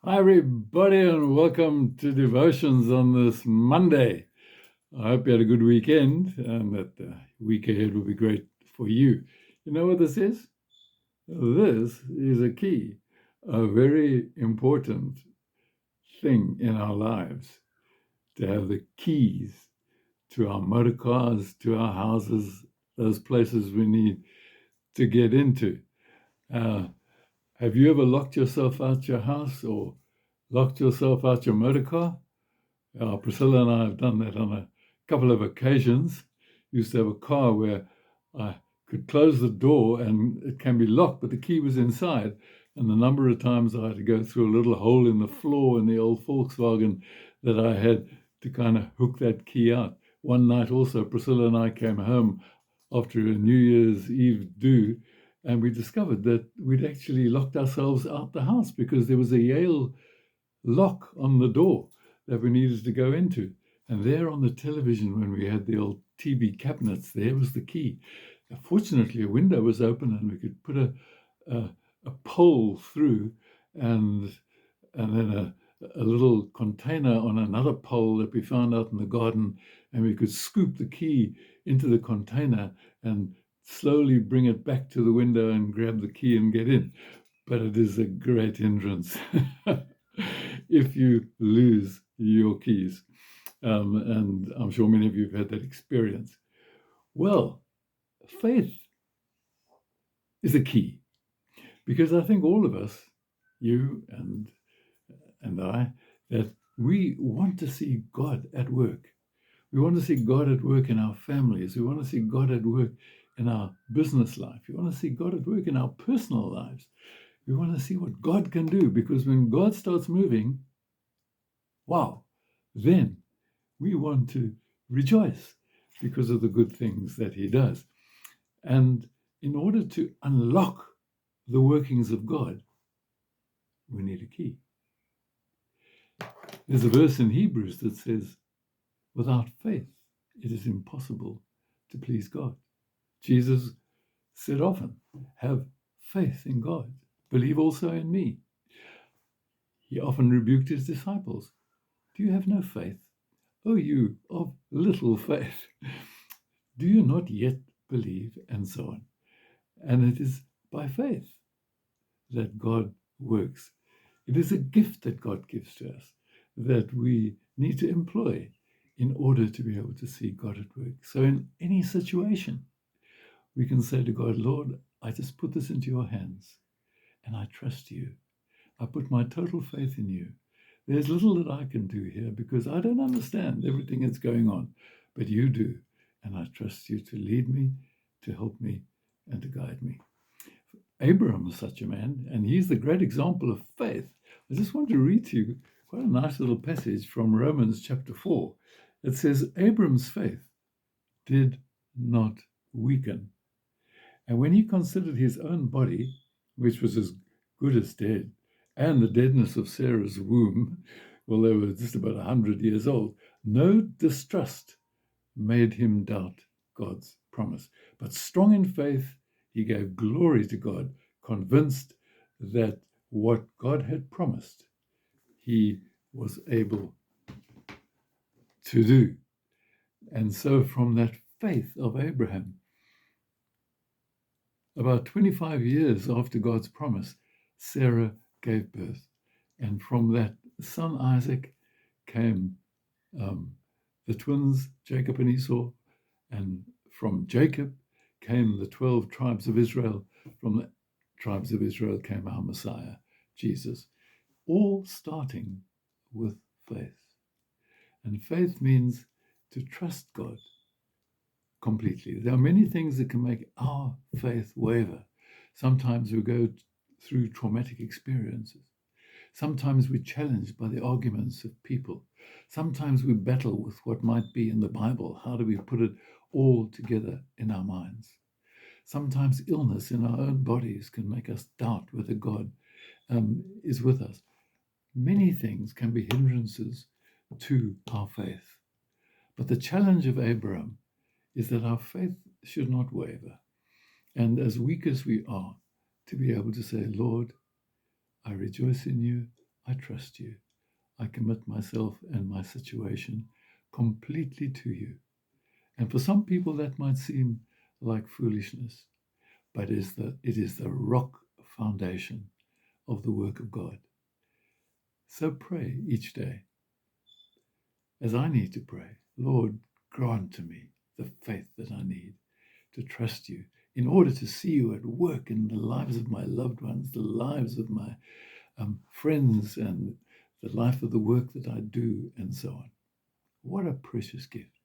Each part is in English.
Hi, everybody, and welcome to Devotions on this Monday. I hope you had a good weekend and that the week ahead will be great for you. You know what this is? This is a key, a very important thing in our lives to have the keys to our motor cars, to our houses, those places we need to get into. Uh, have you ever locked yourself out your house or locked yourself out your motor car? Priscilla and I have done that on a couple of occasions. Used to have a car where I could close the door and it can be locked, but the key was inside. And the number of times I had to go through a little hole in the floor in the old Volkswagen that I had to kind of hook that key out. One night also, Priscilla and I came home after a New Year's Eve do, and we discovered that we'd actually locked ourselves out the house because there was a Yale lock on the door that we needed to go into. And there on the television, when we had the old TV cabinets, there was the key. Fortunately, a window was open and we could put a pole through and then a little container on another pole that we found out in the garden, and we could scoop the key into the container and slowly bring it back to the window and grab the key and get in. But it is a great hindrance if you lose your keys. And I'm sure many of you have had that experience. Well, faith is a key because I think all of us, you and I, that we want to see God at work. We want to see God at work in our families. We want to see God at work in our business life. We want to see God at work in our personal lives. We want to see what God can do, because when God starts moving, wow, then we want to rejoice because of the good things that he does. And in order to unlock the workings of God, we need a key. There's a verse in Hebrews that says, without faith, it is impossible to please God. Jesus said often, have faith in God. Believe also in me. He often rebuked his disciples. Do you have no faith? O you of little faith. Do you not yet believe? And so on. And it is by faith that God works. It is a gift that God gives to us that we need to employ in order to be able to see God at work. So in any situation, we can say to God, Lord, I just put this into your hands and I trust you. I put my total faith in you. There's little that I can do here because I don't understand everything that's going on, but you do. And I trust you to lead me, to help me, and to guide me. Abraham was such a man, and he's the great example of faith. I just want to read to you quite a nice little passage from Romans chapter 4. It says, Abraham's faith did not weaken. And when he considered his own body, which was as good as dead, and the deadness of Sarah's womb, well, they were just about 100 years old, no distrust made him doubt God's promise. But strong in faith, he gave glory to God, convinced that what God had promised, he was able to do. And so from that faith of Abraham, about 25 years after God's promise, Sarah gave birth. And from that son Isaac came the twins, Jacob and Esau. And from Jacob came the 12 tribes of Israel. From the tribes of Israel came our Messiah, Jesus, all starting with faith. And faith means to trust God completely. There are many things that can make our faith waver. Sometimes we go through traumatic experiences. Sometimes we're challenged by the arguments of people. Sometimes we battle with what might be in the Bible. How do we put it all together in our minds? Sometimes illness in our own bodies can make us doubt whether God is with us. Many things can be hindrances to our faith. But the challenge of Abraham is that our faith should not waver. And as weak as we are, to be able to say, Lord, I rejoice in you, I trust you. I commit myself and my situation completely to you. And for some people, that might seem like foolishness, but it is the rock foundation of the work of God. So pray each day, as I need to pray, Lord, grant to me the faith that I need to trust you in order to see you at work in the lives of my loved ones, the lives of my friends, and the life of the work that I do, and so on. What a precious gift.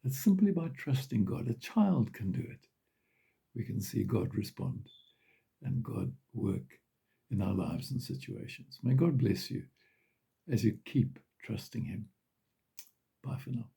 That simply by trusting God, a child can do it. We can see God respond and God work in our lives and situations. May God bless you as you keep trusting Him. Bye for now.